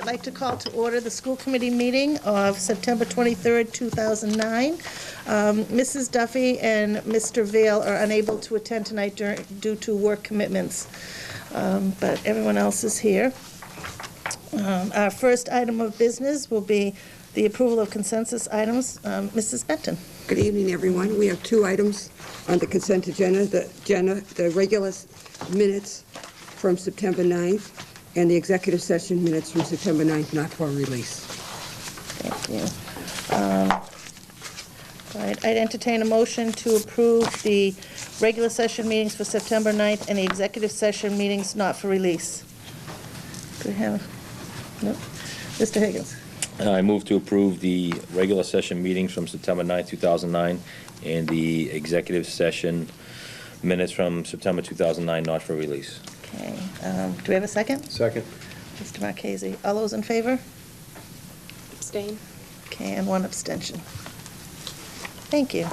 I'd like to call to order the school committee meeting of September 23rd, 2009. Mrs. Duffy and Mr. Vail are unable to attend tonight due to work commitments, but everyone else is here. Our first item of business will be the approval of consensus items. Mrs. Benton. Good evening, everyone. We have two items on the consent agenda, the regular minutes from September 9th and the executive session minutes from September 9th, not for release. Thank you. All right, I'd entertain a motion to approve the regular session meetings for September 9th and the executive session meetings not for release. Do we have? No. Mr. Higgins. I move to approve the regular session meetings from September 9th, 2009, and the executive session minutes from September 2009, not for release. Okay. Do we have a second? Second. Mr. Marchese. All those in favor? Abstain. Okay, and one abstention. Thank you.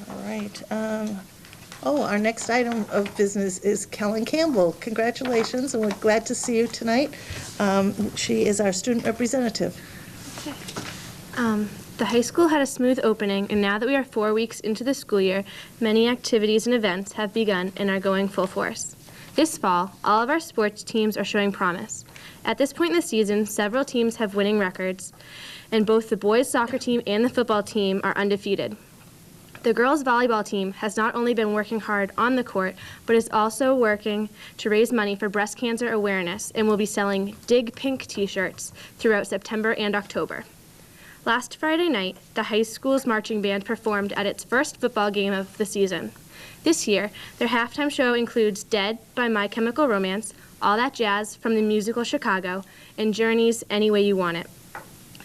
All right. Our next item of business is Kellen Campbell. Congratulations, and we're glad to see you tonight. She is our student representative. Okay. The high school had a smooth opening, and now that we are 4 weeks into the school year, many activities and events have begun and are going full force. This fall, all of our sports teams are showing promise. At this point in the season, several teams have winning records, and both the boys' soccer team and the football team are undefeated. The girls' volleyball team has not only been working hard on the court, but is also working to raise money for breast cancer awareness and will be selling Dig Pink t-shirts throughout September and October. Last Friday night, the high school's marching band performed at its first football game of the season. This year, their halftime show includes Dead by My Chemical Romance, All That Jazz from the musical Chicago, and Journey's Any Way You Want It.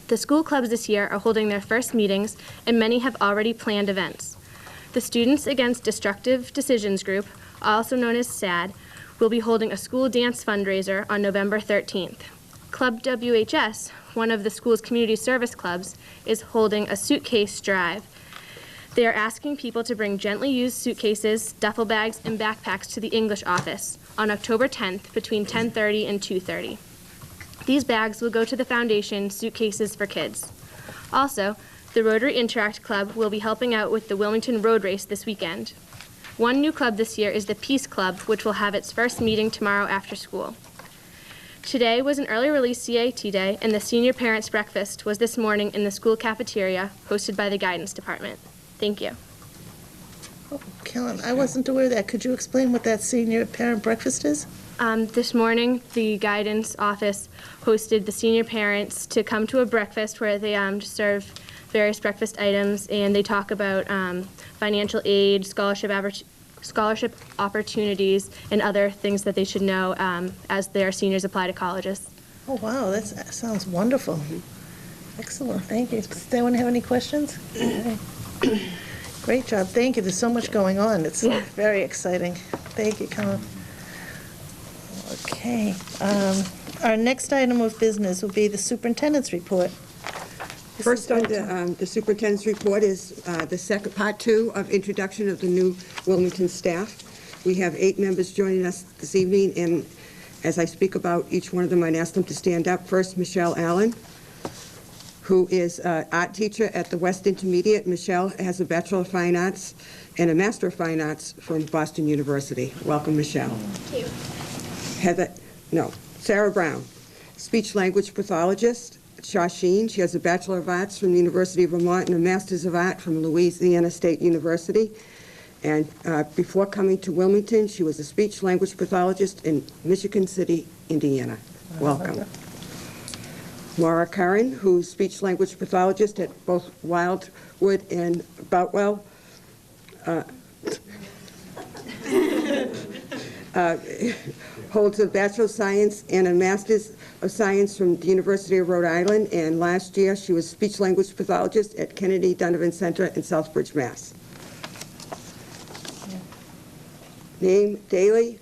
The school clubs this year are holding their first meetings, and many have already planned events. The Students Against Destructive Decisions group, also known as SAD, will be holding a school dance fundraiser on November 13th. Club WHS, one of the school's community service clubs, is holding a suitcase drive. They are asking people to bring gently used suitcases, duffel bags, and backpacks to the English office on October 10th between 10:30 and 2:30. These bags will go to the foundation Suitcases for Kids. Also, the Rotary Interact Club will be helping out with the Wilmington Road Race this weekend. One new club this year is the Peace Club, which will have its first meeting tomorrow after school. Today was an early release CAT day, and the senior parents breakfast was this morning in the school cafeteria, hosted by the guidance department. Thank you. Oh, Kellen, I wasn't aware of that. Could you explain what that senior parent breakfast is? This morning, the guidance office hosted the senior parents to come to a breakfast where they serve various breakfast items, and they talk about financial aid, scholarship opportunities, and other things that they should know as their seniors apply to colleges. Oh, wow, that sounds wonderful. Excellent, thank you. Does anyone have any questions? Great job, thank you. There's so much going on. It's very exciting. Thank you, Colin. Okay, our next item of business will be the superintendent's report. First on the superintendent's report is the second part 2 of introduction of the new Wilmington staff. We have 8 members joining us this evening, and as I speak about each one of them, I'd ask them to stand up. First, Michelle Allen, who is an art teacher at the West Intermediate. Michelle has a Bachelor of Fine Arts and a Master of Fine Arts from Boston University. Welcome, Michelle. Thank you. Sarah Brown, speech language pathologist. Shasheen, she has a Bachelor of Arts from the University of Vermont and a Master's of Art from Louisiana State University. And before coming to Wilmington, she was a speech language pathologist in Michigan City, Indiana. Welcome. Maura Curran, who's speech language pathologist at both Wildwood and Boutwell. Holds a Bachelor of Science and a Master's of Science from the University of Rhode Island, and last year she was speech language pathologist at Kennedy Donovan Center in Southbridge, Mass. Name Daly,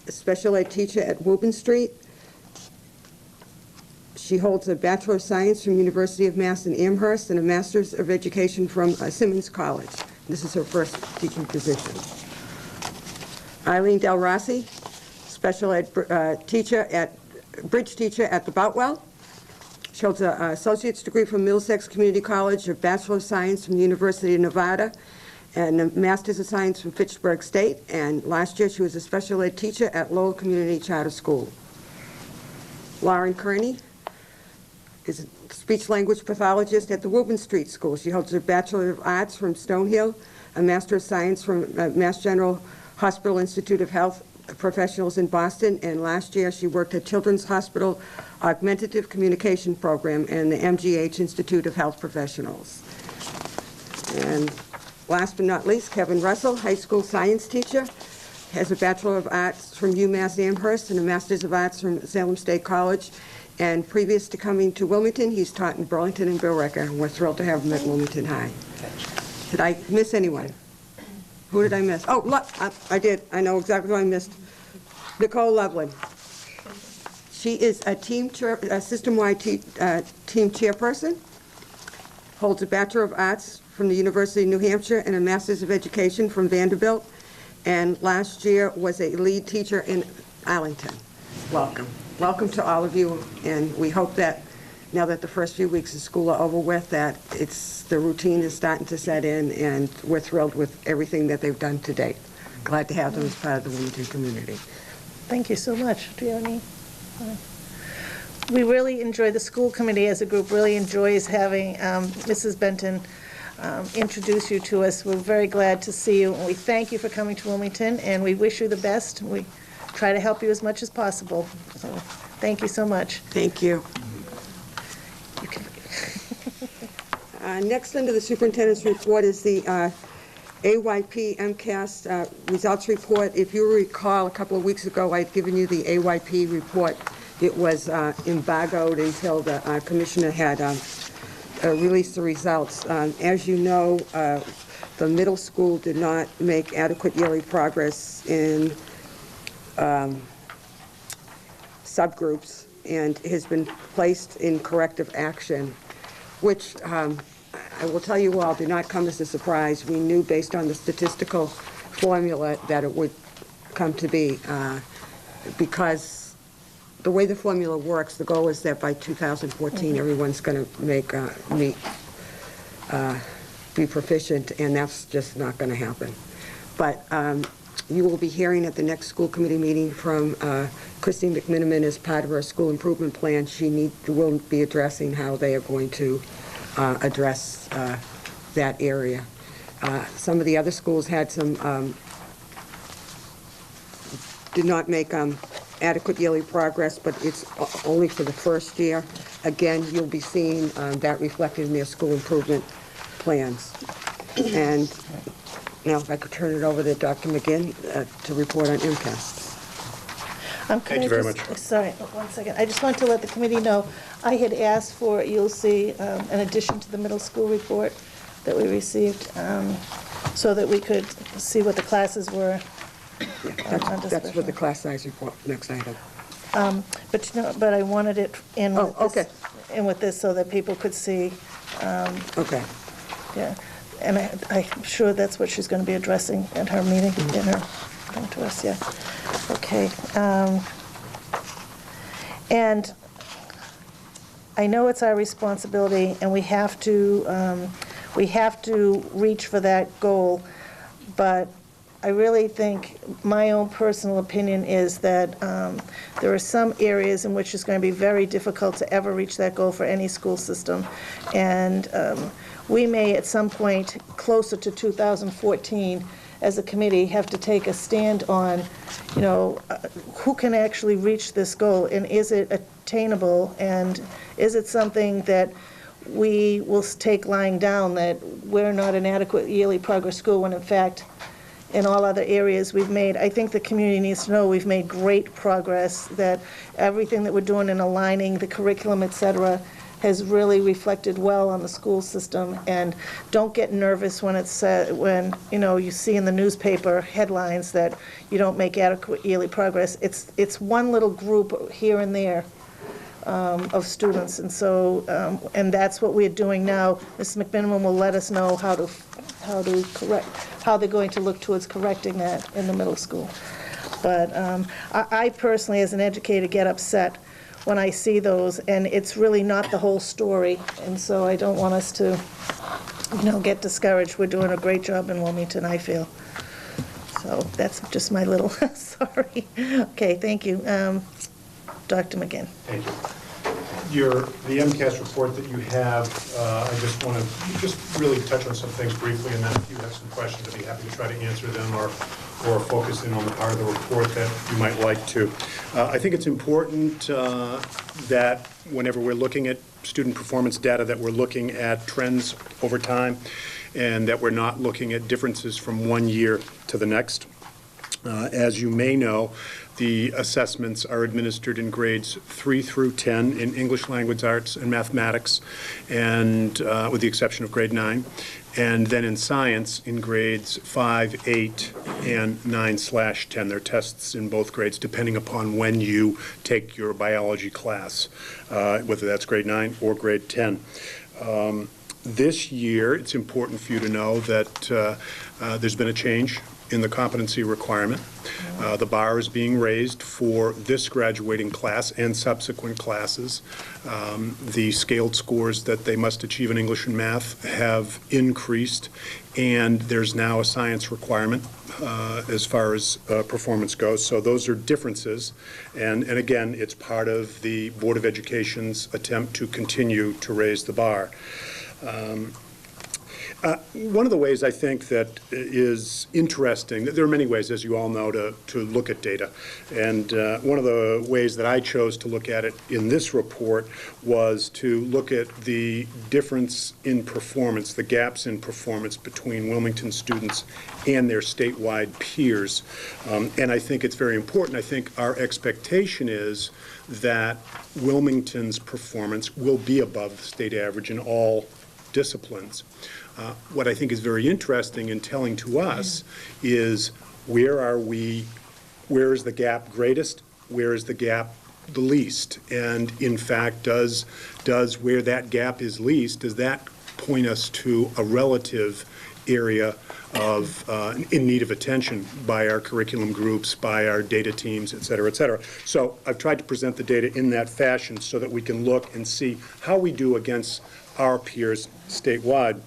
a special ed teacher at Woburn Street. She holds a Bachelor of Science from University of Mass in Amherst and a Master's of Education from Simmons College. This is her first teaching position. Eileen Del Rossi, special ed bridge teacher at the Boutwell. She holds an associate's degree from Middlesex Community College, a Bachelor of Science from the University of Nevada, and a Master's of Science from Fitchburg State. And last year, she was a special ed teacher at Lowell Community Charter School. Lauren Kearney is a speech-language pathologist at the Woburn Street School. She holds a Bachelor of Arts from Stonehill, a Master of Science from Mass General Hospital Institute of Health Professionals in Boston, and last year she worked at Children's Hospital Augmentative Communication Program and the MGH Institute of Health Professionals. And last but not least, Kevin Russell, high school science teacher, has a Bachelor of Arts from UMass Amherst and a Master's of Arts from Salem State College. And previous to coming to Wilmington, he's taught in Burlington and Billerica, and we're thrilled to have him at Wilmington High. Did I miss anyone? Who did I miss? Oh, look, I did. I know exactly who I missed. Nicole Loveland. She is a system-wide team chairperson, holds a Bachelor of Arts from the University of New Hampshire and a Master's of Education from Vanderbilt, and last year was a lead teacher in Arlington. Welcome. Welcome to all of you, and we hope that now that the first few weeks of school are over with, that the routine is starting to set in, and we're thrilled with everything that they've done to date. Glad to have them as part of the Wilmington community. Thank you so much. Do you have any? We really enjoy, the school committee as a group really enjoys having Mrs. Benton introduce you to us. We're very glad to see you, and we thank you for coming to Wilmington, and we wish you the best. We try to help you as much as possible. So, thank you so much. Thank you. You can. Next under the superintendent's report is the AYP MCAS results report. If you recall, a couple of weeks ago, I'd given you the AYP report. It was embargoed until the commissioner had released the results. As you know, the middle school did not make adequate yearly progress in subgroups and has been placed in corrective action, which I will tell you all did not come as a surprise. We knew based on the statistical formula that it would come to be, because the way the formula works, the goal is that by 2014 everyone's going to be proficient, and that's just not going to happen. But you will be hearing at the next school committee meeting from Christine McMiniman as part of her school improvement plan. She will be addressing how they are going to address that area. Some of the other schools had some, did not make adequate yearly progress, but it's only for the first year. Again, you'll be seeing that reflected in their school improvement plans. And now if I could turn it over to Dr. McGinn to report on MCAS. Thank you very much. Sorry, 1 second. I just want to let the committee know, I had asked for, you'll see, an addition to the middle school report that we received, so that we could see what the classes were. That's for the class size report, next item. But I wanted it in with this, okay. in with this so that people could see. Okay. Yeah, and I'm sure that's what she's going to be addressing in her meeting, in her thing to us, yeah. Okay. And I know it's our responsibility, and we have to reach for that goal, but I really think my own personal opinion is that there are some areas in which it's going to be very difficult to ever reach that goal for any school system. And we may, at some point closer to 2014, as a committee, have to take a stand on, you know, who can actually reach this goal, and is it attainable, and is it something that we will take lying down, that we're not an adequate yearly progress school, when in fact, in all other areas we've made, I think the community needs to know we've made great progress, that everything that we're doing in aligning the curriculum, et cetera, has really reflected well on the school system. And don't get nervous when it's when you see in the newspaper headlines that you don't make adequate yearly progress. It's one little group here and there of students, and so and that's what we're doing now. Ms. McMiniman will let us know how they're going to look towards correcting that in the middle school. But I personally, as an educator, get upset when I see those, and it's really not the whole story. And so I don't want us to, get discouraged. We're doing a great job in Wilmington, I feel. So that's just my little, sorry. Okay, thank you. Dr. McGinn. Thank you. The MCAS report that you have, I just want to just really touch on some things briefly, and then if you have some questions, I'd be happy to try to answer them or focus in on the part of the report that you might like to. I think it's important that whenever we're looking at student performance data, that we're looking at trends over time, and that we're not looking at differences from one year to the next. As you may know, the assessments are administered in grades 3 through 10 in English language arts and mathematics, and with the exception of grade 9, and then in science in grades 5, 8, and 9/10. There are tests in both grades depending upon when you take your biology class, whether that's grade 9 or grade 10. This year, it's important for you to know that there's been a change in the competency requirement. The bar is being raised for this graduating class and subsequent classes. The scaled scores that they must achieve in English and math have increased, and there's now a science requirement as far as performance goes. So those are differences, and again, it's part of the Board of Education's attempt to continue to raise the bar. One of the ways I think that is interesting, there are many ways, as you all know, to look at data. And one of the ways that I chose to look at it in this report was to look at the difference in performance, the gaps in performance between Wilmington students and their statewide peers. And I think it's very important. I think our expectation is that Wilmington's performance will be above the state average in all disciplines. What I think is very interesting and telling to us is where is the gap greatest, where is the gap the least? And in fact, does where that gap is least, does that point us to a relative area of in need of attention by our curriculum groups, by our data teams, et cetera, et cetera. So I've tried to present the data in that fashion so that we can look and see how we do against our peers statewide.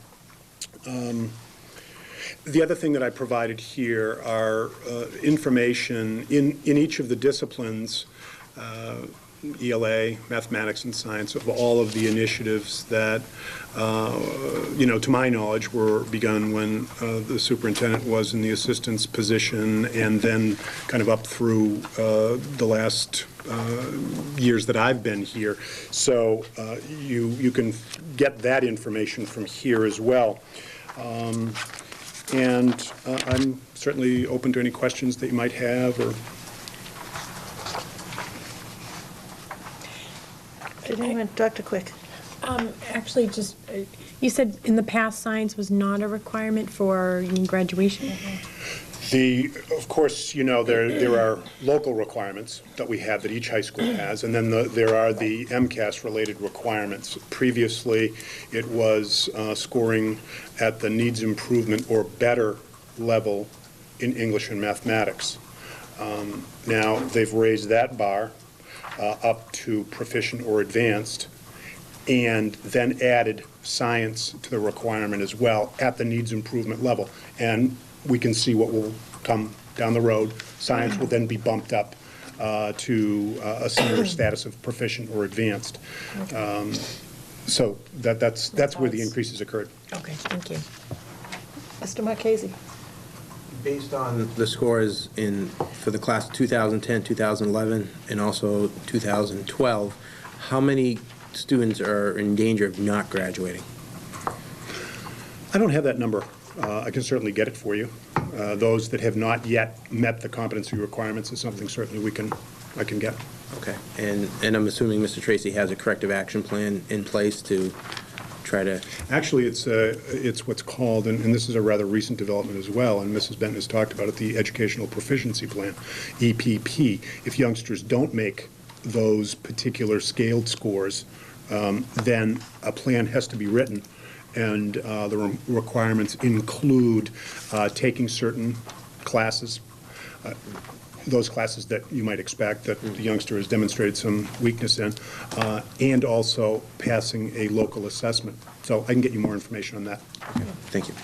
The other thing that I provided here are information in each of the disciplines, ELA, mathematics, and science, of all of the initiatives that, to my knowledge, were begun when the superintendent was in the assistant's position, and then kind of up through the last years that I've been here. So you can get that information from here as well. And I'm certainly open to any questions that you might have. Or Dr. Quick. Actually, just, you said in the past science was not a requirement for graduation? Of course, there are local requirements that we have, that each high school has, and then there are the MCAS-related requirements. Previously, it was scoring at the needs improvement or better level in English and mathematics. Now, they've raised that bar up to proficient or advanced, and then added science to the requirement as well at the needs improvement level. And we can see what will come down the road. Science will then be bumped up to a similar status of proficient or advanced. So that's where the increases occurred. Okay, thank you. Mr. Marchese. Based on the scores for the class 2010, 2011, and also 2012, how many students are in danger of not graduating? I don't have that number. I can certainly get it for you. Those that have not yet met the competency requirements is something certainly I can get. Okay, and I'm assuming Mr. Tracy has a corrective action plan in place to try to... Actually, it's what's called, and this is a rather recent development as well, and Mrs. Benton has talked about it, the Educational Proficiency Plan, EPP. If youngsters don't make those particular scaled scores, then a plan has to be written, and the requirements include taking certain classes, those classes that you might expect that the youngster has demonstrated some weakness in, and also passing a local assessment. So I can get you more information on that. Thank you.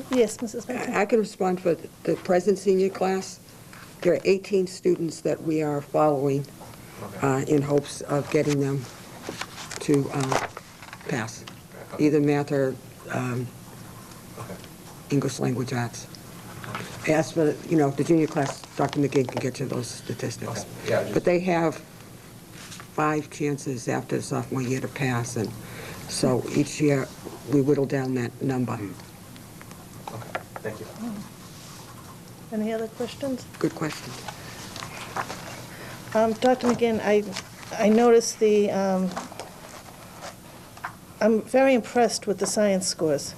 Yes, Mrs. Benton? I can respond for the present senior class. There are 18 students that we are following in hopes of getting them to pass, either math or English language arts. As for, the junior class, Dr. McGinn can get you those statistics. But they have 5 chances after the sophomore year to pass, and so each year we whittle down that number. Okay, thank you. Any other questions? Good question. Dr. McGinn, I noticed I'm very impressed with the science scores.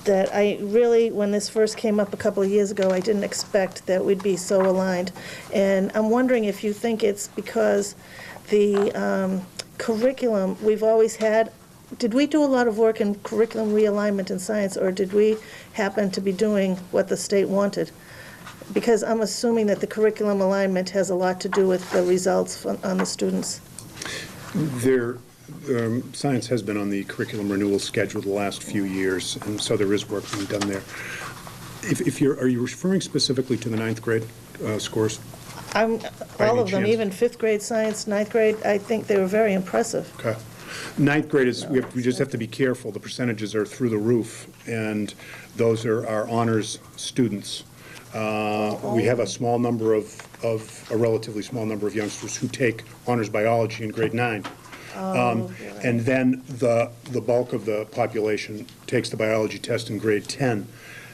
That I really, when this first came up a couple of years ago, I didn't expect that we'd be so aligned. And I'm wondering if you think it's because the curriculum we've always had, did we do a lot of work in curriculum realignment in science, or did we happen to be doing what the state wanted? Because I'm assuming that the curriculum alignment has a lot to do with the results on the students. Science has been on the curriculum renewal schedule the last few years, and so there is work being done there. Are you referring specifically to the 9th grade scores? All of them, chance? even 5th grade science, 9th grade, I think they were very impressive. Okay. 9th grade is, we just have to be careful. The percentages are through the roof, and those are our honors students. We have a small number a relatively small number of youngsters who take honors biology in grade 9. And then the bulk of the population takes the biology test in grade 10.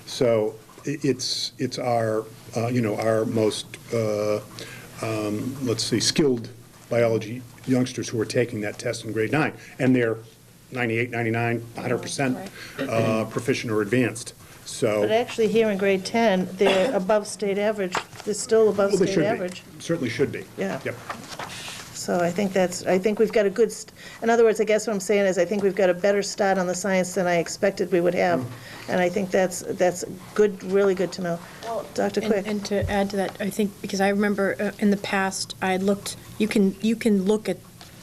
So it's our, our most, skilled biology youngsters who are taking that test in grade 9. And they're 98, 99, 100% proficient or advanced. So. But actually here in grade 10, they're above state average. They're still above Well, they state should average. be. Certainly should be. Yeah. Yep. So I think we've got a good, in other words, I guess what I'm saying is I think we've got a better start on the science than I expected we would have. And I think that's good, really good to know. Dr. Quick? And to add to that, I think, because I remember in the past, I had looked, you can look at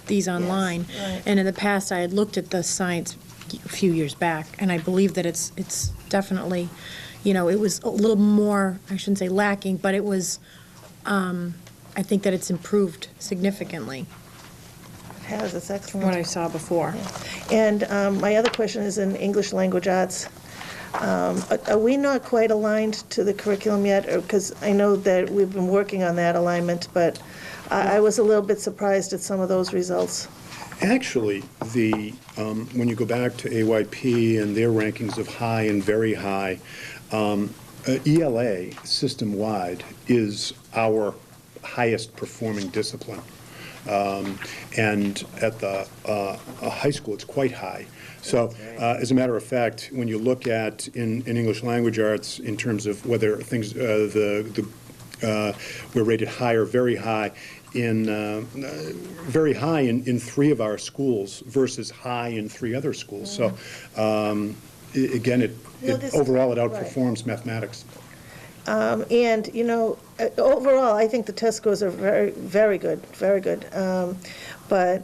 these online. right. And in the past, I had looked at the science a few years back, and I believe that it's definitely, it was a little more, I shouldn't say lacking, but it was, I think that it's improved significantly It has, it's from excellent. what I saw before. And my other question is in English language arts. Are we not quite aligned to the curriculum yet? Because I know that we've been working on that alignment, but I was a little bit surprised at some of those results. Actually, when you go back to AYP and their rankings of high and very high, ELA system-wide is our highest performing discipline. And at the high school, it's quite high. So as a matter of fact, when you look at in English language arts in terms of whether things we're rated high or very high in 3 of our schools versus high in 3 other schools. So again, overall it outperforms mathematics. And, overall, I think the test scores are very, very good, very good. But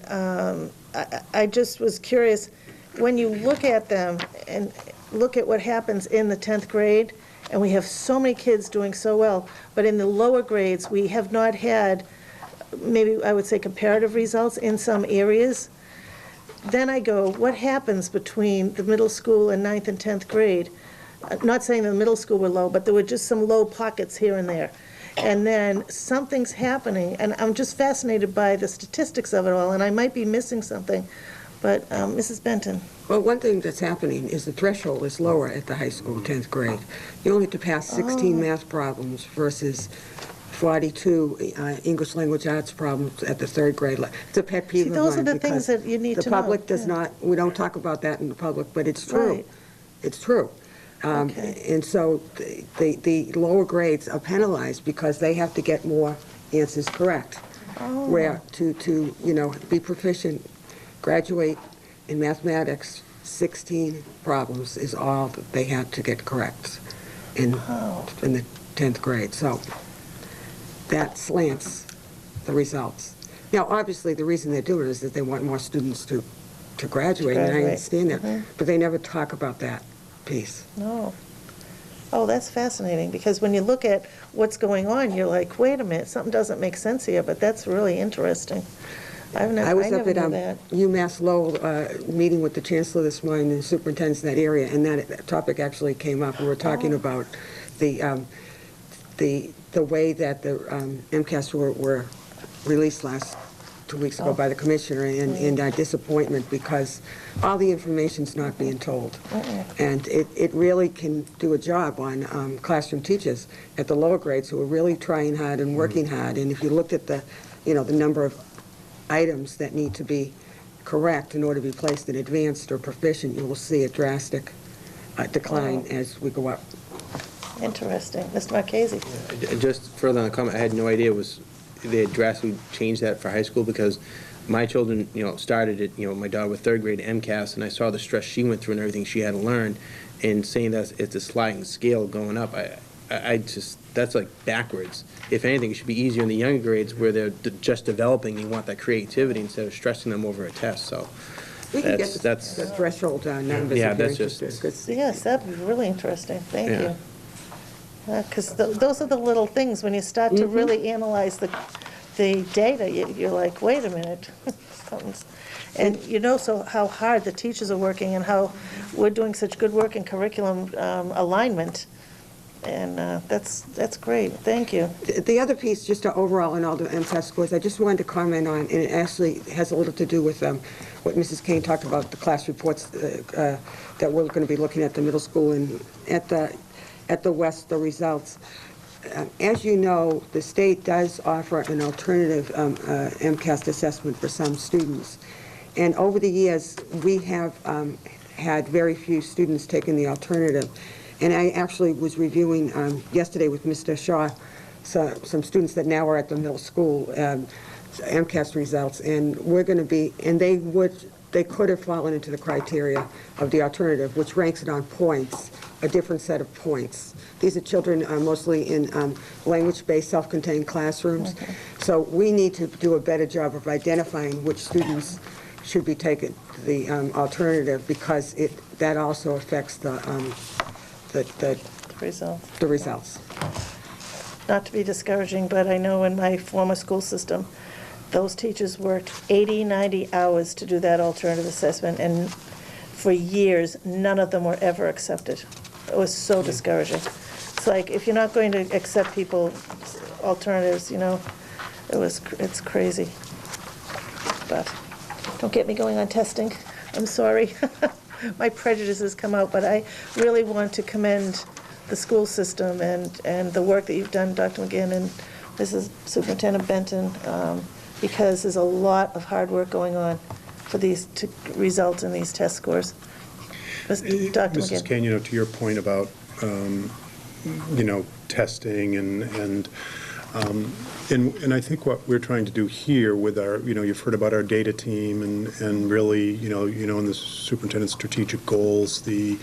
I just was curious, when you look at them and look at what happens in the 10th grade, and we have so many kids doing so well, but in the lower grades, we have not had, maybe I would say comparative results in some areas. Then I go, what happens between the middle school and 9th and 10th grade? Not saying the middle school were low, but there were just some low pockets here and there. And then something's happening, and I'm just fascinated by the statistics of it all, and I might be missing something. But Mrs. Benton? Well, one thing that's happening is the threshold is lower at the high school, 10th grade. You only have to pass 16 math problems versus 42 English language arts problems at the 3rd grade. It's a pet peeve of mine. Those are the things that you need to know. The public does not, we don't talk about that in the public, but it's true. Right. It's true. Okay. And so the lower grades are penalized because they have to get more answers correct. Where to be proficient, graduate in mathematics, 16 problems is all that they had to get correct in the 10th grade. So that slants the results. Now, obviously, the reason they're doing it is that they want more students to graduate, and I graduate. understand that. Mhm. But they never talk about that piece. No. Oh, that's fascinating, because when you look at what's going on, you're like, wait a minute, something doesn't make sense here, but that's really interesting. I was up never at knew that. UMass Lowell, meeting with the chancellor this morning and the superintendents in that area, and that topic actually came up. We were talking about the way that the MCAS were released 2 weeks ago by the commissioner, and our disappointment because all the information's not being told. And it really can do a job on classroom teachers at the lower grades who are really trying hard and working hard. And if you looked at the number of items that need to be correct in order to be placed in advanced or proficient, you will see a drastic decline as we go up. Interesting. Mr. Marchese? Just further on the comment, I had no idea they had drastically changed that for high school, because my children, started at, my daughter with third grade MCAS, and I saw the stress she went through and everything she had to learn, and saying that it's a sliding scale going up, I just, that's like backwards. If anything, it should be easier in the younger grades where they're just developing, you want that creativity instead of stressing them over a test, so. We can get That's the threshold numbers. Yeah, if you're that's just- interested, 'cause Yes, that'd be really interesting. Thank Yeah. you. Because those are the little things, when you start to really analyze the data, you're like, wait a minute. Something's- And so how hard the teachers are working and how we're doing such good work in curriculum alignment. And that's great. Thank you. The other piece, just to overall in all the MCAS scores, I just wanted to comment on, and it actually has a little to do with what Mrs. Kane talked about, the class reports that we're going to be looking at the middle school and at the West, the results. As you know, the state does offer an alternative MCAS assessment for some students. And over the years, we have had very few students taking the alternative. And I actually was reviewing yesterday with Mr. Shaw some students that now are at the middle school MCAS results, and we're going to be, and they could have fallen into the criteria of the alternative, which ranks it on points, a different set of points. These are children mostly in language-based, self-contained classrooms. Okay. So we need to do a better job of identifying which students should be taking the alternative, because that also affects the Results. the results. Not to be discouraging, but I know in my former school system, those teachers worked 80, 90 hours to do that alternative assessment, and for years, none of them were ever accepted. It was so discouraging. It's like, if you're not going to accept people, alternatives, it's crazy. But don't get me going on testing. I'm sorry. My prejudices come out, but I really want to commend the school system and the work that you've done, Dr. McGinn and Mrs. Superintendent Benton, because there's a lot of hard work going on for these to result in these test scores. Dr. Mrs. McGinn. Kane, to your point about, testing and I think what we're trying to do here with our, you've heard about our data team and really, in the superintendent's strategic goals, the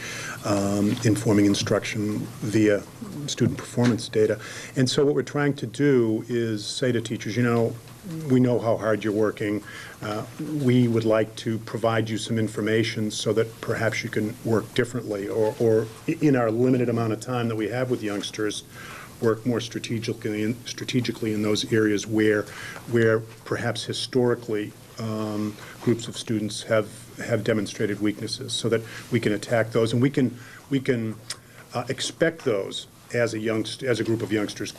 informing instruction via student performance data. And so what we're trying to do is say to teachers, we know how hard you're working. We would like to provide you some information so that perhaps you can work differently, or in our limited amount of time that we have with youngsters, work more strategically in those areas where perhaps historically groups of students have demonstrated weaknesses, so that we can attack those, and we can expect those as a group of youngsters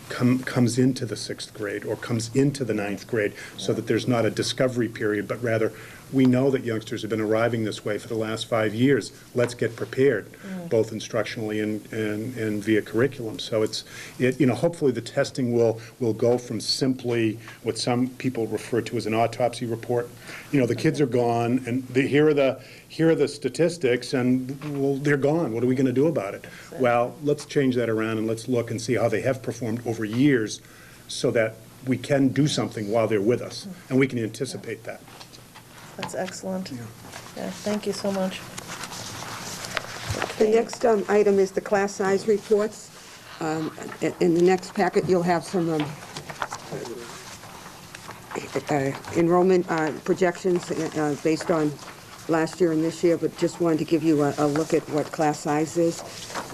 comes into the 6th grade or comes into the 9th grade, so that there's not a discovery period, but rather we know that youngsters have been arriving this way for the last 5 years. Let's get prepared, both instructionally and via curriculum. So hopefully the testing will go from simply what some people refer to as an autopsy report. The kids are gone, and here are the statistics, and well, they're gone. What are we going to do about it? Well, let's change that around and let's look and see how they have performed over years, so that we can do something while they're with us, and we can anticipate that. That's excellent. Yeah, thank you so much. The next item is the class size reports. In the next packet, you'll have some enrollment projections based on last year and this year, but just wanted to give you a look at what class size is.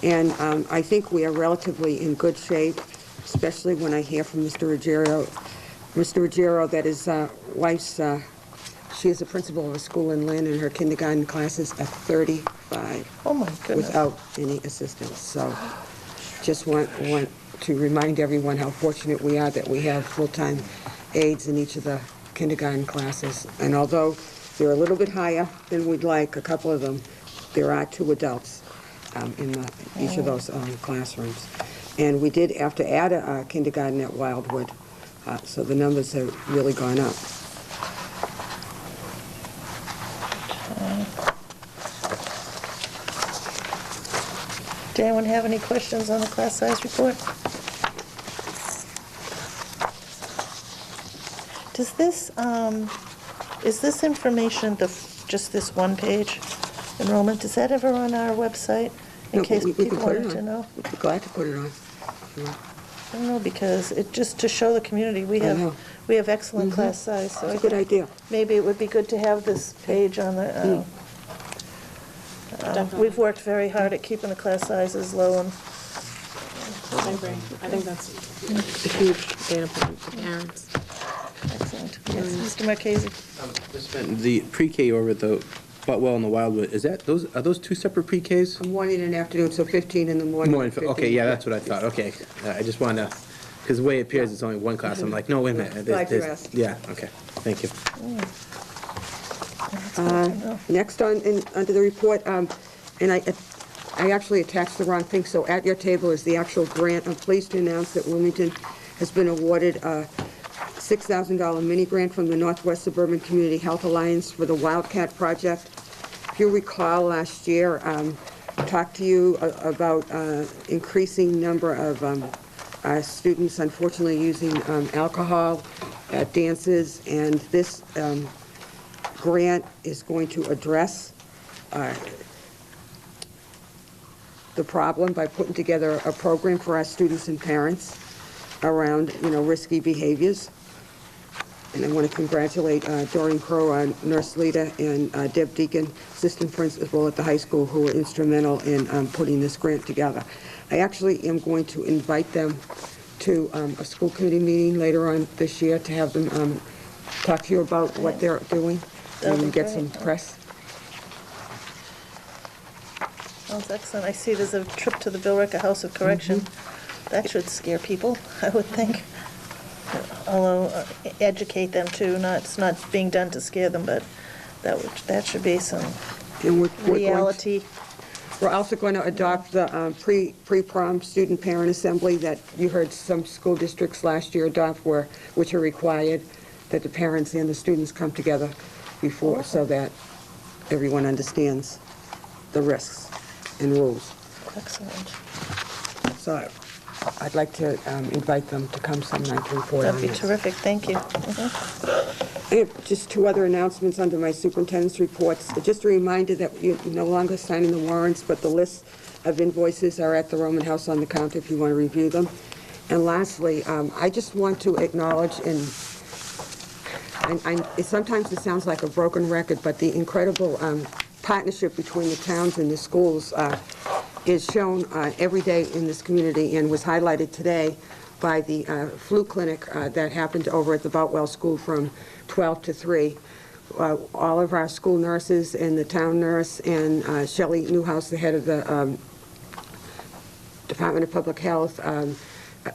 And I think we are relatively in good shape, especially when I hear from Mr. Ruggiero. Mr. Ruggiero, that his wife's, she is a principal of a school in Lynn, and her kindergarten class is a 35 Oh, my goodness. without any assistance. So just want to remind everyone how fortunate we are that we have full-time aides in each of the kindergarten classes. And although they're a little bit higher than we'd like, a couple of them, there are 2 adults in each of those classrooms. And we did have to add a kindergarten at Wildwood, so the numbers have really gone up. Did anyone have any questions on the class size report? Does this, is this information, just this one page enrollment, is that ever on our website? In No, case we can people put it wanted to on. know? We'd be glad to put it on. Sure. I don't know, because it, just to show the community, we I know. have excellent class size, so I It's a good think idea. maybe it would be good to have this page on the, Definitely. we've worked very hard at keeping the class sizes low, and I agree. I think that's a huge data point for parents. excellent. Yes, Mr. Marchese? The pre-K over at the Butwell and the Wildwood, are those 2 separate pre-Ks? Morning and afternoon, so 15 in the morning. Morning, 15 okay, yeah, that's what I thought, okay. I just wanted to, because the way it appears, it's only 1 class, I'm like, no, wait a minute. Glad you asked. Yeah, okay, thank you. Next under the report, and I actually attached the wrong thing, so at your table is the actual grant. I'm pleased to announce that Wilmington has been awarded a $6,000 mini grant from the Northwest Suburban Community Health Alliance for the Wildcat Project. If you recall, last year, I talked to you about increasing number of students unfortunately using alcohol at dances, and this grant is going to address the problem by putting together a program for our students and parents around, risky behaviors. And I want to congratulate Doreen Crow, our nurse leader, and Deb Deacon, assistant principal at the high school, who were instrumental in putting this grant together. I actually am going to invite them to a school committee meeting later on this year to have them talk to you about what they're doing That'd be and get some great. press. Sounds excellent. I see there's a trip to the Bill Ricker House of Correction. That should scare people, I would think. Although, educate them too, it's not being done to scare them, but that should be some And we're going- reality. We're also going to adopt the pre-prom student parent assembly that you heard some school districts last year adopt, which are required, that the parents and the students come together before, so that everyone understands the risks and rules. Excellent. So I'd like to invite them to come some night to report on That'd be this. terrific, thank you. Mhm. I have just 2 other announcements under my superintendent's reports. Just a reminder that you're no longer signing the warrants, but the list of invoices are at the Roman House on the counter if you want to review them. And lastly, I just want to acknowledge, sometimes it sounds like a broken record, but the incredible partnership between the towns and the schools is shown every day in this community, and was highlighted today by the flu clinic that happened over at the Boutwell School from 12 to 3. All of our school nurses and the town nurse and Shelley Newhouse, the head of the Department of Public Health,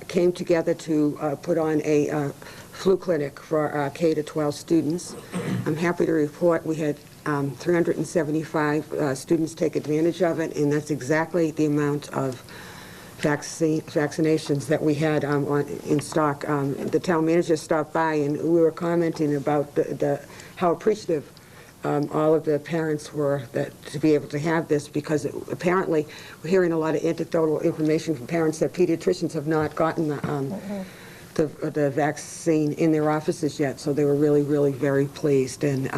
came together to put on a flu clinic for our K-12 students. I'm happy to report we had 375 students take advantage of it, and that's exactly the amount of vaccinations that we had in stock. The town manager stopped by, and we were commenting about how appreciative all of the parents were to be able to have this, because apparently we're hearing a lot of anecdotal information from parents that pediatricians have not gotten the vaccine in their offices yet, so they were really, really very pleased. And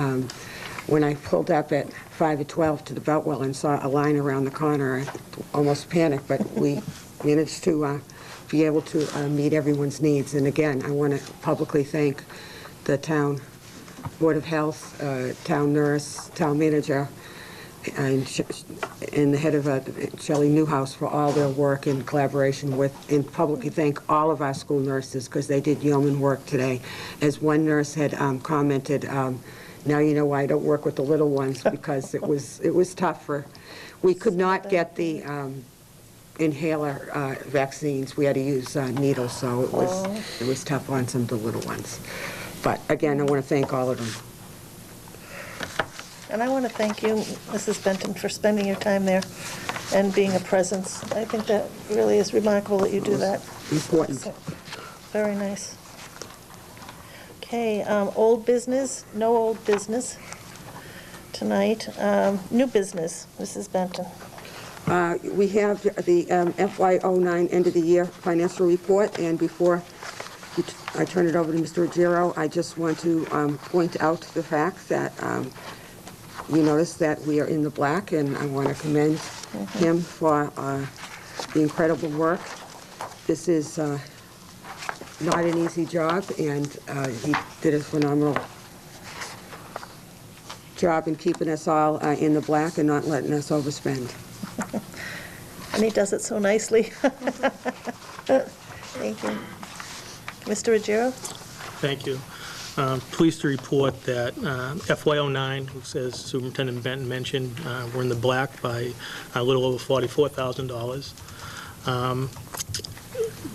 when I pulled up at 5 to 12 to the Boutwell and saw a line around the corner, I almost panicked, but we managed to be able to meet everyone's needs. And again, I want to publicly thank the town Board of Health, town nurse, town manager, and the head of Shelley Newhouse for all their work in collaboration with, and publicly thank all of our school nurses because they did yeoman work today. As one nurse had commented, now you know why I don't work with the little ones, because it was tough for, we could not get the inhaler vaccines. We had to use needles, so it was tough on some of the little ones. But again, I want to thank all of them. And I want to thank you, Mrs. Benton, for spending your time there and being a presence. I think that really is remarkable that you do that. Important. So, very nice. Okay, old business, no old business tonight. New business, Mrs. Benton. We have the FY09 end of the year financial report, and before I turn it over to Mr. Ruggiero, I just want to point out the fact that you notice that we are in the black, and I want to commend him for the incredible work. This is not an easy job, and he did a phenomenal job in keeping us all in the black and not letting us overspend. And he does it so nicely. Thank you. Mr. Ruggiero? Thank you. Pleased to report that FY09, which says Superintendent Benton mentioned, we're in the black by a little over $44,000.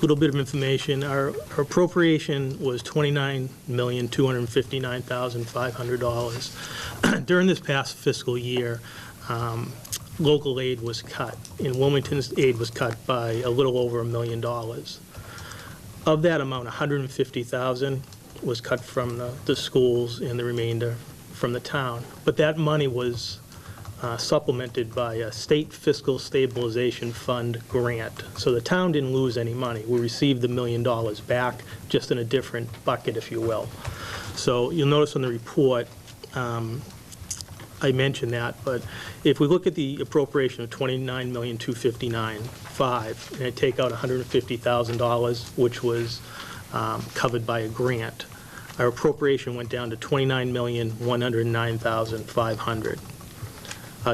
Little bit of information. Our appropriation was $29,259,500. During this past fiscal year, local aid was cut, and Wilmington's aid was cut by a little over $1 million. Of that amount, $150,000 was cut from the schools and the remainder from the town. But that money was supplemented by a state fiscal stabilization fund grant. So the town didn't lose any money. We received the $1 million back, just in a different bucket, if you will. So you'll notice on the report, I mentioned that, but if we look at the appropriation of $29,259,500, and I take out $150,000, which was covered by a grant, our appropriation went down to $29,109,500.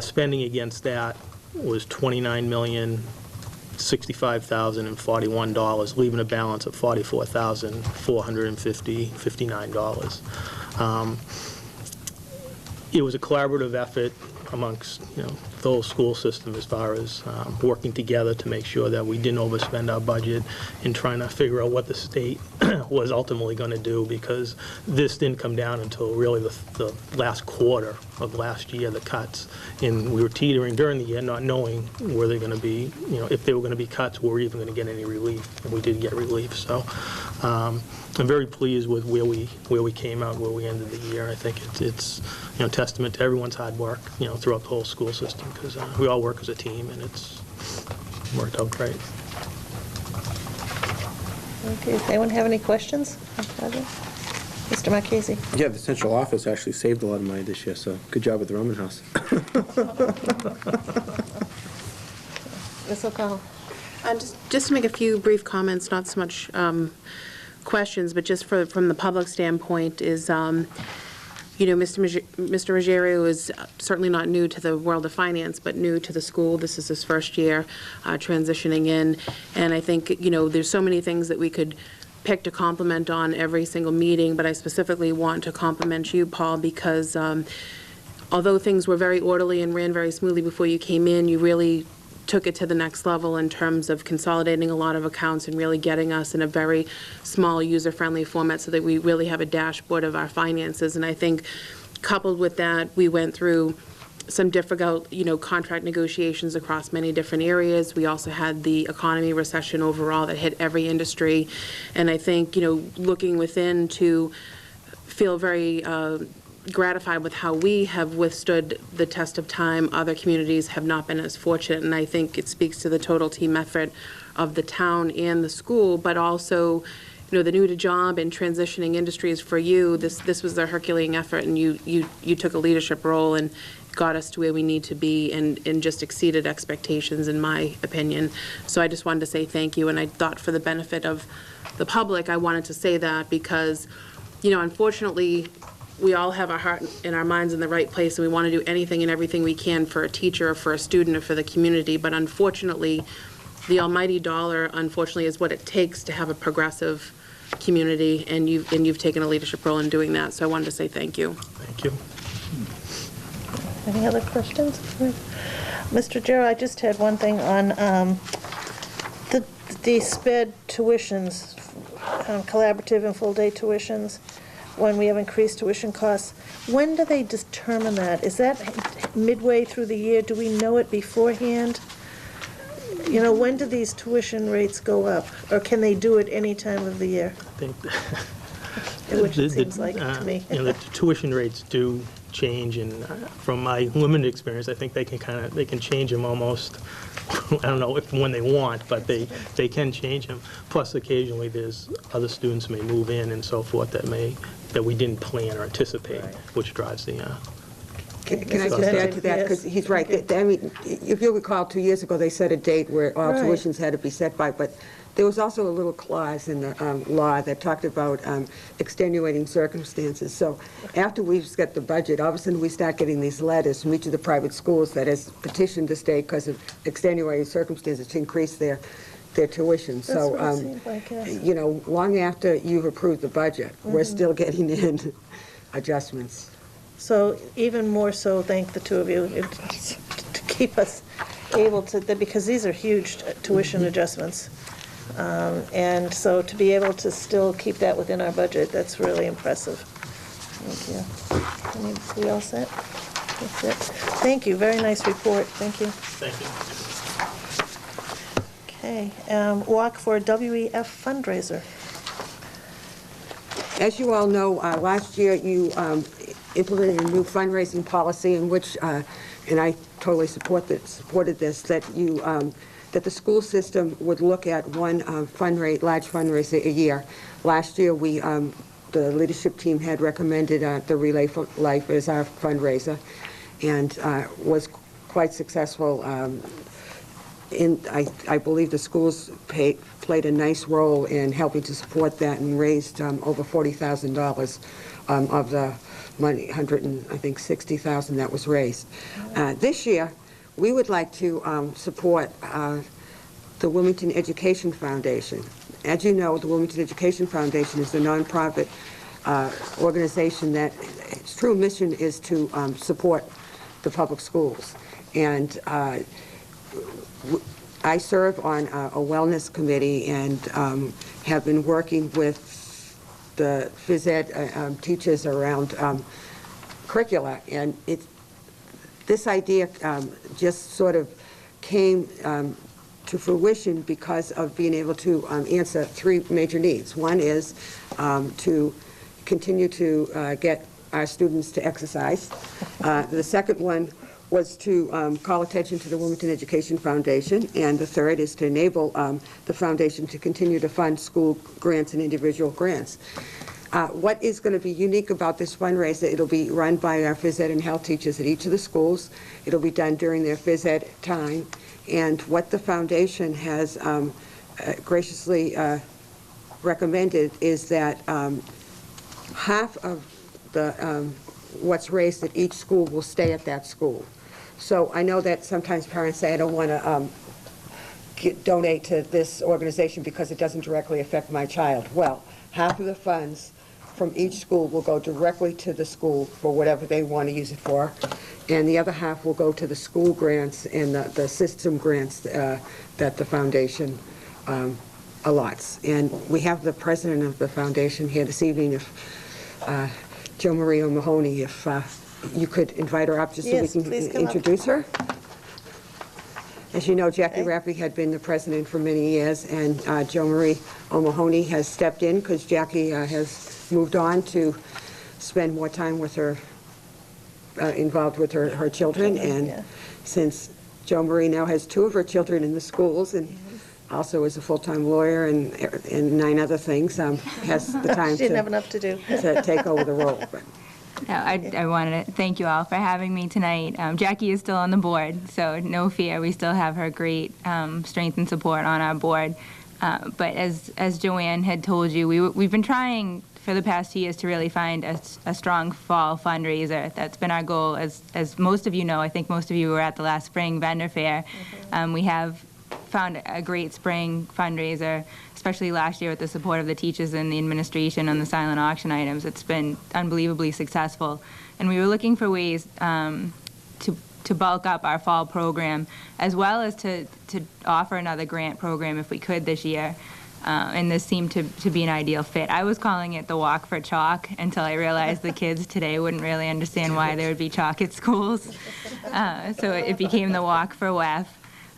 Spending against that was $29,065,041, leaving a balance of $44,459. It was a collaborative effort amongst, the whole school system as far as working together to make sure that we didn't overspend our budget and trying to figure out what the state was ultimately going to do, because this didn't come down until really the last quarter of last year, the cuts. And we were teetering during the year, not knowing were they going to be, if they were going to be cuts, were we even going to get any relief. And we did get relief. So I'm very pleased with where we came out, where we ended the year. I think it's testament to everyone's hard work, throughout the whole school system, because we all work as a team, and it's worked out great. Okay, does anyone have any questions? Mr. Marchese? Yeah, the central office actually saved a lot of money this year, so good job with the Roman House. Ms. O'Connell? Just to make a few brief comments, not so much questions, but just from the public standpoint is, Mr. Ruggiero is certainly not new to the world of finance, but new to the school. This is his first year transitioning in, and I think, there's so many things that we could pick to compliment on every single meeting, but I specifically want to compliment you, Paul, because although things were very orderly and ran very smoothly before you came in, you really took it to the next level in terms of consolidating a lot of accounts and really getting us in a very small, user-friendly format so that we really have a dashboard of our finances. And I think coupled with that, we went through some difficult, contract negotiations across many different areas. We also had the economy recession overall that hit every industry. And I think, looking within to feel very gratified with how we have withstood the test of time. Other communities have not been as fortunate, and I think it speaks to the total team effort of the town and the school, but also, the new to job and transitioning industries for you. This was a Herculean effort, and you took a leadership role, and got us to where we need to be and just exceeded expectations, in my opinion. So I just wanted to say thank you, and I thought for the benefit of the public, I wanted to say that because, you know, unfortunately, we all have our heart and our minds in the right place, and we want to do anything and everything we can for a teacher or for a student or for the community, but unfortunately, the almighty dollar, unfortunately, is what it takes to have a progressive community, and you've taken a leadership role in doing that, so I wanted to say thank you. Thank you. Any other questions? Mr. Jarrell, I just had one thing on the sped tuitions, collaborative and full-day tuitions, when we have increased tuition costs. When do they determine that? Is that midway through the year? Do we know it beforehand? You know, when do these tuition rates go up? Or can they do it any time of the year? I think Which it seems like to me. You know, the tuition rates do change, and from my limited experience, I think they can change them almost, I don't know if when they want, but they can change them. Plus, occasionally, there's other students may move in and so forth that we didn't plan or anticipate, which drives the. Can I just add to that? Because he's right. I mean, if you recall, 2 years ago, they set a date where all tuitions had to be set by, but there was also a little clause in the law that talked about extenuating circumstances. So after we get the budget, all of a sudden we start getting these letters from each of the private schools that has petitioned the state because of extenuating circumstances to increase their tuition. That's So, what it seemed like, yes. you know, long after you've approved the budget, we're still getting in adjustments. So even more so, thank the two of you to keep us able to, because these are huge tuition adjustments. And so to be able to still keep that within our budget, that's really impressive. Thank you. We all set? That's it. Thank you, very nice report, thank you. Thank you. Okay, walk for WEF fundraiser. As you all know, last year you implemented a new fundraising policy in which, and I totally supported this, that the school system would look at one large fundraiser a year. Last year, the leadership team had recommended the Relay for Life as our fundraiser, and was quite successful. I believe the schools played a nice role in helping to support that and raised over $40,000 of the money, $160,000 that was raised. This year, we would like to support the Wilmington Education Foundation. As you know, the Wilmington Education Foundation is a nonprofit organization that its true mission is to support the public schools. And I serve on a wellness committee and have been working with the phys ed teachers around curricula. And this idea just sort of came to fruition because of being able to answer three major needs. One is to continue to get our students to exercise. The second one was to call attention to the Wilmington Education Foundation, and the third is to enable the foundation to continue to fund school grants and individual grants. What is going to be unique about this fundraiser, it'll be run by our phys ed and health teachers at each of the schools. It'll be done during their phys ed time. And what the foundation has graciously recommended is that half of the what's raised at each school will stay at that school. So I know that sometimes parents say, I don't want to donate to this organization because it doesn't directly affect my child. Well, half of the funds from each school will go directly to the school for whatever they want to use it for, and the other half will go to the school grants and the system grants that the foundation allots. And we have the president of the foundation here this evening, if Jo Marie O'Mahony, if you could invite her up just so we can introduce her. As you know, Jackie Raffey had been the president for many years, and Jo Marie O'Mahony has stepped in because Jackie has moved on to spend more time with her, involved with her children. And since Jo Marie now has two of her children in the schools and also is a full-time lawyer and 9 other things, has the time She didn't have enough to do. to take over the role. But I wanted to thank you all for having me tonight. Jackie is still on the board, so no fear. We still have her great strength and support on our board. But as Joanne had told you, we've been trying for the past 2 years to really find a strong fall fundraiser. That's been our goal. As most of you know, I think most of you were at the last spring vendor fair. We have found a great spring fundraiser, especially last year with the support of the teachers and the administration on the silent auction items. It's been unbelievably successful. And we were looking for ways to bulk up our fall program, as well as to offer another grant program if we could this year. And this seemed to be an ideal fit. I was calling it the Walk for Chalk until I realized the kids today wouldn't really understand why there would be chalk at schools. So it became the Walk for WEF.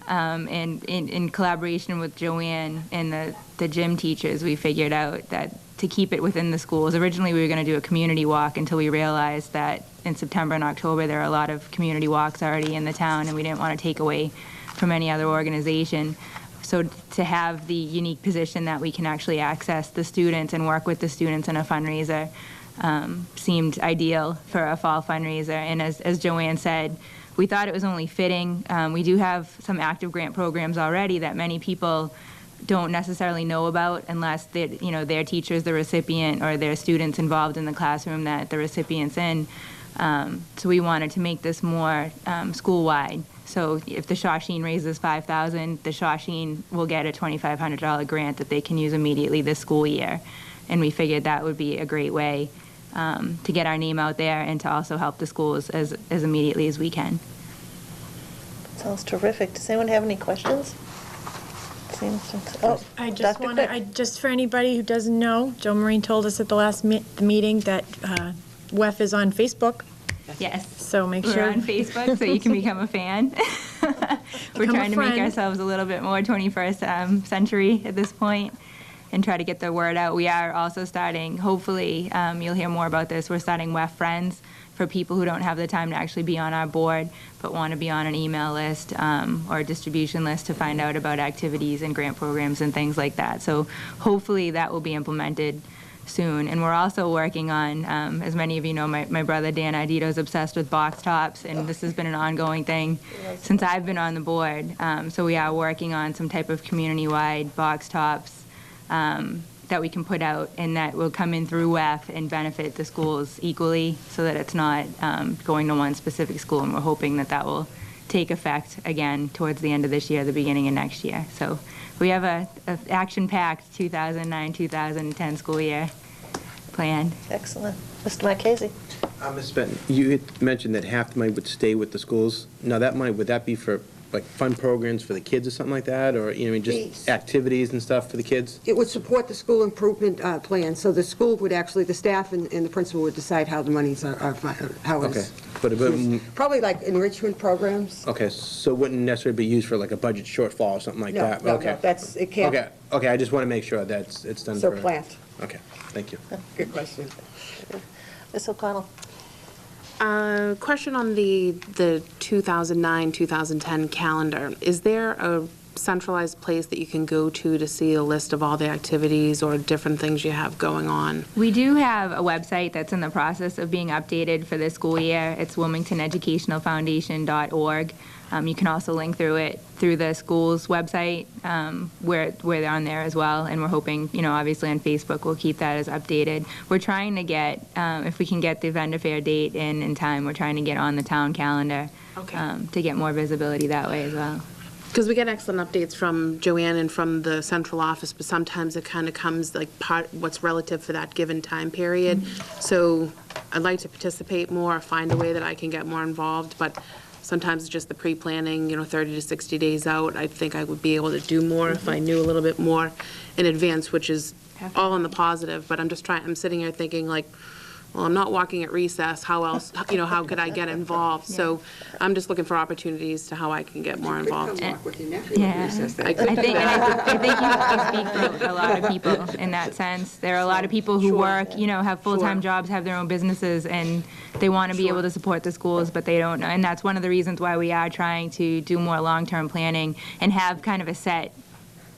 And in collaboration with Joanne and the gym teachers, we figured out that to keep it within the schools, originally we were going to do a community walk until we realized that in September and October there are a lot of community walks already in the town, and we didn't want to take away from any other organization. So to have the unique position that we can actually access the students and work with the students in a fundraiser seemed ideal for a fall fundraiser. And as Joanne said, we thought it was only fitting. We do have some active grant programs already that many people don't necessarily know about unless their teacher's the recipient or their students involved in the classroom that the recipient's in. So we wanted to make this more school-wide. So if the Shawsheen raises $5,000, the Shawsheen will get a $2,500 grant that they can use immediately this school year. And we figured that would be a great way to get our name out there and to also help the schools as immediately as we can. Sounds terrific. Does anyone have any questions? Oh, I just Dr. want to, Quick. just for anybody who doesn't know, Joe Marine told us at the last the meeting that WEF is on Facebook, Yes. so make We're sure. on Facebook, so you can become a fan. We're Become a trying to make friend. ourselves a little bit more 21st century at this point and try to get the word out. We are also starting, hopefully, you'll hear more about this, we're starting WEF Friends for people who don't have the time to actually be on our board but want to be on an email list or a distribution list to find out about activities and grant programs and things like that. So hopefully that will be implemented soon. And we're also working on, as many of you know, my brother Dan Idito is obsessed with box tops, and this has been an ongoing thing since I've been on the board. So we are working on some type of community-wide box tops that we can put out, and that will come in through WEF and benefit the schools equally so that it's not going to one specific school. And we're hoping that that will take effect again towards the end of this year, the beginning of next year. So we have a action-packed 2009-2010 school year planned. Excellent. Mr. Marchese? Ms. Benton, you had mentioned that half the money would stay with the schools. Now, that money, would that be for, like, fun programs for the kids or something like that? Or, just activities and stuff for the kids? It would support the school improvement plan, so the school would actually, the staff and the principal would decide how the monies are how Okay. it's But probably like enrichment programs. okay, so it wouldn't necessarily be used for, like, a budget shortfall or something like that? No, Okay. it can't. Okay, I just want to make sure that it's done So for... plant. Okay, thank you. Good question. Ms. O'Connell? Question on the 2009-2010 calendar. Is there a centralized place that you can go to see a list of all the activities or different things you have going on? We do have a website that's in the process of being updated for this school year. It's wilmingtoneducationalfoundation.org. You can also link through the school's website where they're on there as well. And we're hoping, obviously on Facebook, we'll keep that as updated. We're trying to get, if we can get the vendor fair date in time, we're trying to get on the town calendar to get more visibility that way as well. Because we get excellent updates from Joanne and from the central office, but sometimes it kind of comes like what's relative for that given time period. So I'd like to participate more, find a way that I can get more involved, but sometimes it's just the pre-planning, 30 to 60 days out. I think I would be able to do more if I knew a little bit more in advance, which is all in the positive, but I'm sitting here thinking like, well, I'm not walking at recess, how else, how could I get involved? So I'm just looking for opportunities to how I can get more involved. Come walk with your nephew. Yeah, I think you speak for a lot of people in that sense. There are a lot of people who work, have full-time jobs, have their own businesses, and they want to be able to support the schools, but they don't know. And that's one of the reasons why we are trying to do more long-term planning and have kind of a set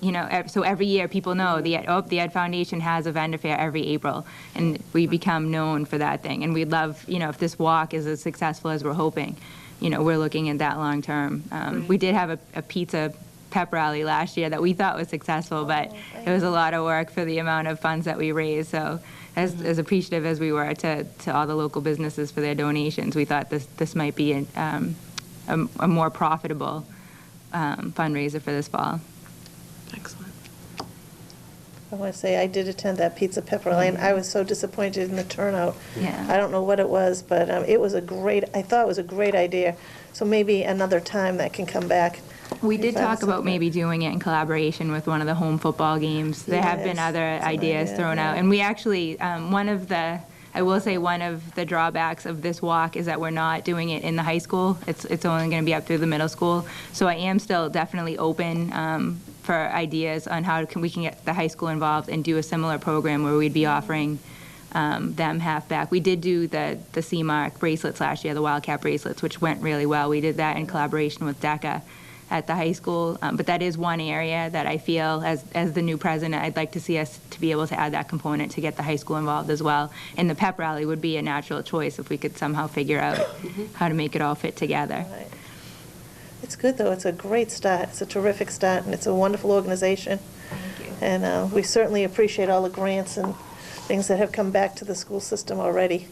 so every year people know the Ed Foundation has a vendor fair every April, and we become known for that thing. And we'd love, if this walk is as successful as we're hoping, we're looking at that long term. We did have a pizza pep rally last year that we thought was successful, but it was a lot of work for the amount of funds that we raised. So as appreciative as we were to all the local businesses for their donations, we thought this might be a more profitable fundraiser for this fall. Excellent. I want to say I did attend that pizza pepper rally, and I was so disappointed in the turnout. Yeah. I don't know what it was, but I thought it was a great idea. So maybe another time that can come back. We did talk about something. maybe doing it in collaboration with one of the home football games. There have been Yes, other that's an ideas idea, thrown out. yeah. And we actually, I will say one of the drawbacks of this walk is that we're not doing it in the high school. It's only going to be up through the middle school. So I am still definitely open for ideas on how we can get the high school involved and do a similar program where we'd be offering them half-back. We did do the C-Mark bracelets last year, the Wildcat bracelets, which went really well. We did that in collaboration with DECA at the high school, but that is one area that I feel, as the new president, I'd like to see us to be able to add that component to get the high school involved as well. And the pep rally would be a natural choice if we could somehow figure out how to make it all fit together. Right. It's good, though. It's a great start. It's a terrific start, and it's a wonderful organization. Thank you. And we certainly appreciate all the grants and things that have come back to the school system already.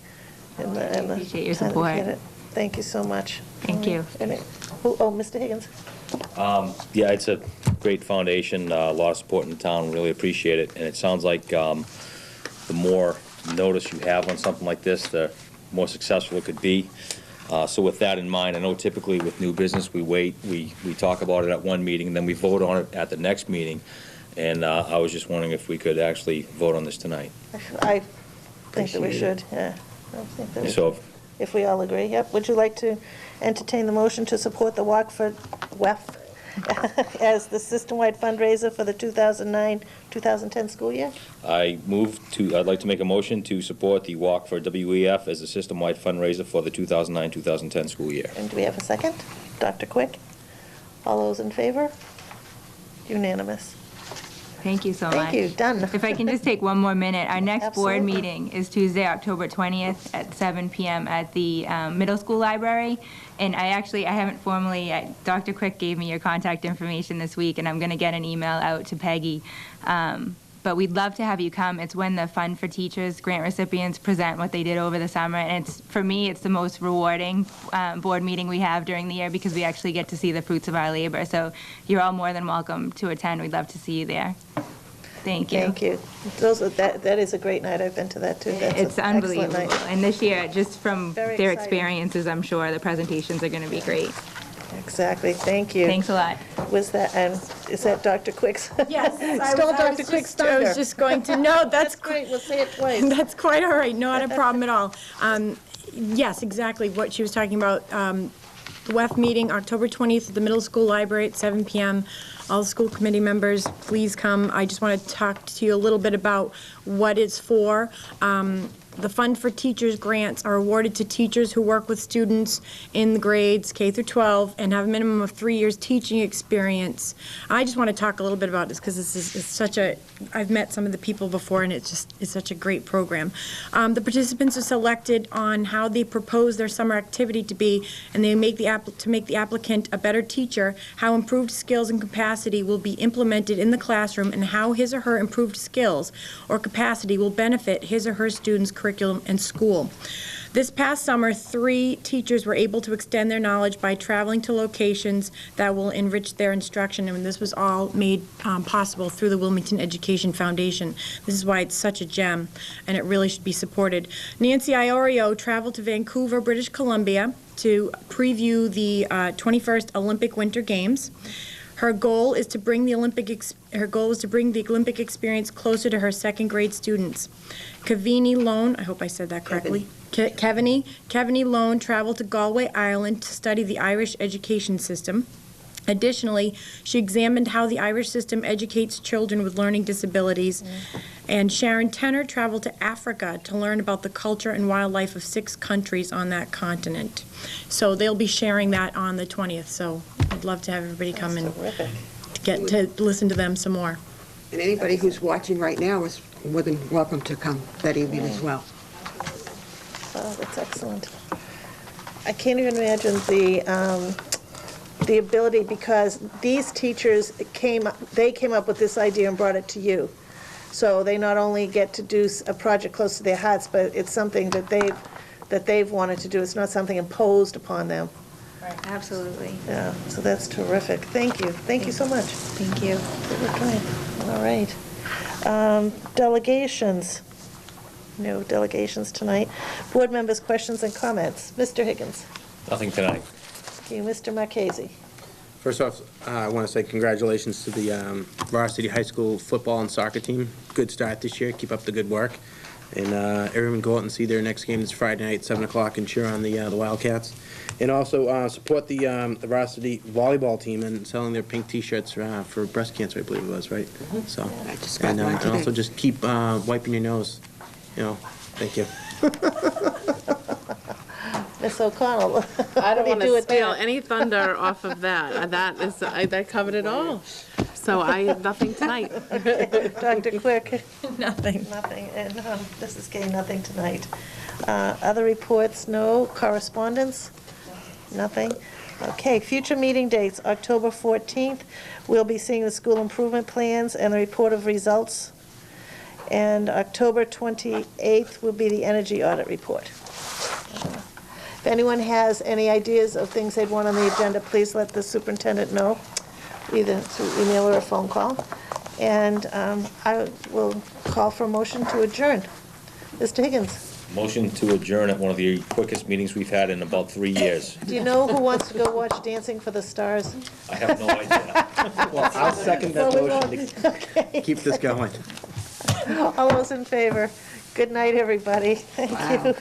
And appreciate your time to support. get it. Thank you so much. Thank you. Mr. Higgins? Yeah, it's a great foundation, a lot of support in the town, really appreciate it. And it sounds like the more notice you have on something like this, the more successful it could be. So with that in mind, I know typically with new business, we wait, we talk about it at one meeting, and then we vote on it at the next meeting. And I was just wondering if we could actually vote on this tonight. I think that we should, yeah. I think that we So should. If we all agree, yep. Would you like to entertain the motion to support the Walk for WEF as the system-wide fundraiser for the 2009-2010 school year? I'd like to make a motion to support the Walk for WEF as a system-wide fundraiser for the 2009-2010 school year. And do we have a second? Dr. Quick? All those in favor? Unanimous. Thank you so much. Thank you, done. If I can just take one more minute, our next board Absolutely. meeting is Tuesday, October 20th at 7 p.m. at the middle school library. And I haven't formally, Dr. Quick gave me your contact information this week, and I'm going to get an email out to Peggy. But we'd love to have you come. It's when the Fund for Teachers grant recipients present what they did over the summer. And for me, it's the most rewarding board meeting we have during the year because we actually get to see the fruits of our labor. So you're all more than welcome to attend. We'd love to see you there. Thank you. Thank you. That is a great night. I've been to that, too. That's It's an excellent unbelievable. night. And this year, just from Very their exciting. experiences, I'm sure the presentations are going to be great. Exactly. Thank you. Thanks a lot. Was that, and is that Dr. Quick's? Yes. Stole Dr. Quick's thunder. I was just going to, no, That's great. We'll say it twice. That's quite all right, not a problem at all. Yes, exactly what she was talking about. The WEF meeting, October 20th at the middle school library at 7 p.m. All school committee members, please come. I just want to talk to you a little bit about what it's for. The Fund for Teachers grants are awarded to teachers who work with students in the grades K through 12 and have a minimum of 3 years teaching experience. I just want to talk a little bit about this because it's such a, I've met some of the people before and it's such a great program. The participants are selected on how they propose their summer activity to be, and they make to make the applicant a better teacher, how improved skills and capacity will be implemented in the classroom, and how his or her improved skills or capacity will benefit his or her students' curriculum and school. This past summer, 3 teachers were able to extend their knowledge by traveling to locations that will enrich their instruction, and this was all made possible through the Wilmington Education Foundation. This is why it's such a gem, and it really should be supported. Nancy Iorio traveled to Vancouver, British Columbia, to preview the 21st Olympic Winter Games. Her goal is to bring the Olympic experience closer to her second grade students. Kevini Lone, I hope I said that correctly. Kevini Lone traveled to Galway, Ireland to study the Irish education system. Additionally, she examined how the Irish system educates children with learning disabilities. And Sharon Tenner traveled to Africa to learn about the culture and wildlife of 6 countries on that continent. So they'll be sharing that on the 20th, so I'd love to have everybody come and get to listen to them some more. And anybody who's watching right now is more than welcome to come that evening as well. Oh, that's excellent. I can't even imagine the ability, because these teachers came up with this idea and brought it to you. So they not only get to do a project close to their hearts, but it's something that they've wanted to do. It's not something imposed upon them. Right, absolutely. Yeah, so that's terrific. Thank you. Thank you so much. Thank you. All right. Delegations. No delegations tonight. Board members' questions and comments. Mr. Higgins. Nothing tonight. Thank you. Mr. Marchese. First off, I want to say congratulations to the varsity high school football and soccer team. Good start this year. Keep up the good work. And everyone go out and see their next game this Friday night, 7 o'clock, and cheer on the Wildcats. And also support the varsity volleyball team and selling their pink T-shirts for breast cancer, I believe it was, right? So, I just got one and today. also just keep wiping your nose. Thank you. Ms. O'Connell. I don't want do to with steal that? any thunder off of that. That covered it all. So I have nothing tonight. Dr. Quick. Nothing. Nothing, and Mrs. Kay, nothing tonight. Other reports, no. Correspondence? Nothing. Okay, future meeting dates, October 14th, we'll be seeing the school improvement plans and the report of results. And October 28th will be the energy audit report. If anyone has any ideas of things they'd want on the agenda, please let the superintendent know, either through email or a phone call. And I will call for a motion to adjourn. Mr. Higgins, Motion to adjourn at one of the quickest meetings we've had in about 3 years. do you know who wants to go watch Dancing for the Stars? I have no idea. Well, I'll second that Well, we motion to keep this going. All those in favor? Good night, everybody. Thank Wow. you.